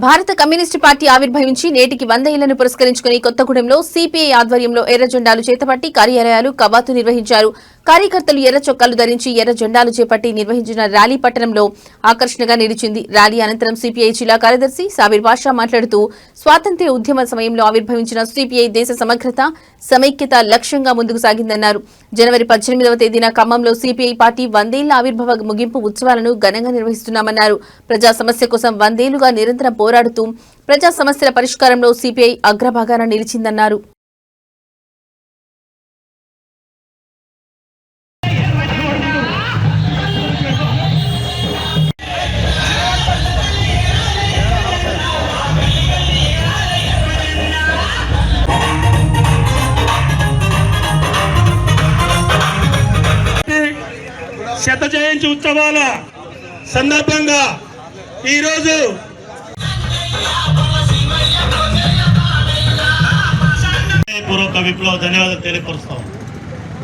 భారత communist party ఆవిర్భవించి నేటికి 100 ఏళ్లను పురస్కరించుకుని కొత్తగూడెంలో సిపిఐ ఆధ్వర్యంలో ఎర్ర జెండాలు చేతపట్టి కార్యాలయాలు కవాతు నిర్వహించారు. కార్యకర్తలు ఎర్ర చొక్కాలు ధరించి ఎర్ర జెండాలు చేపట్టి నిర్వహించిన ర్యాలీ పట్టణంలో ఆకర్షణగా నిలిచింది. ర్యాలీ అనంతరం సిపిఐ జిల్లా కార్యదర్శి సాబిర్ బాషా మాట్లాడుతూ స్వాతంత్ర్య ఉద్యమ సమయంలో ఆవిర్భవించిన సిపిఐ దేశ సమగ్రత, సమైక్యత లక్ష్యంగా ముందుకు సాగిందన్నారు. జనవరి 18వ తేదీన ఖమ్మంలో సిపిఐ పార్టీ 100 ఏళ్ల ఆవిర్భావ ముగింపు ఉత్సవాలను ఘనంగా నిర్వహిస్తున్నామన్నారు. ప్రజా సమస్య కోసం 100 ఏళ్లుగా నిరంతరం పోరాడుతూ ప్రజా సమస్యల పరిష్కారంలో సిపిఐ అగ్రభాగాన నిలిచిందన్నారు. శత జయంతి ఉత్సవాల సందర్భంగా ఈరోజు పూర్వక విప్లవ ధన్యవాదాలు తెలియపరుస్తాం.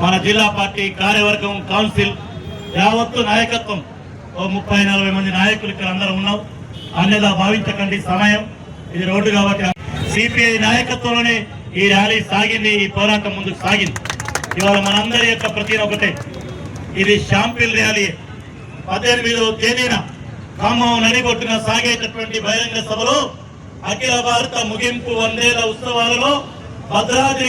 మన జిల్లా పార్టీ కార్యవర్గం, కౌన్సిల్ యావత్తు నాయకత్వం 30-40 మంది నాయకులు ఇక్కడ అందరూ ఉన్నాం. అన్యదా భావించకండి, సమయం ఇది రోడ్డు కాబట్టి సిపిఐ నాయకత్వంలోనే ఈ ర్యాలీ సాగింది, ఈ పోరాటం ముందుకు సాగింది. ఇవాళ మనందరి యొక్క ప్రతిన ఒకటే, ఇది షాంపిల్ ర్యాలీ. 18వ తేదీన ఖమ్మం నడిగొట్టున సాగేటటువంటి బహిరంగ సభలో అఖిల భారత ముగింపు 100 ఏళ్ల ఉత్సవాలలో భద్రాద్రి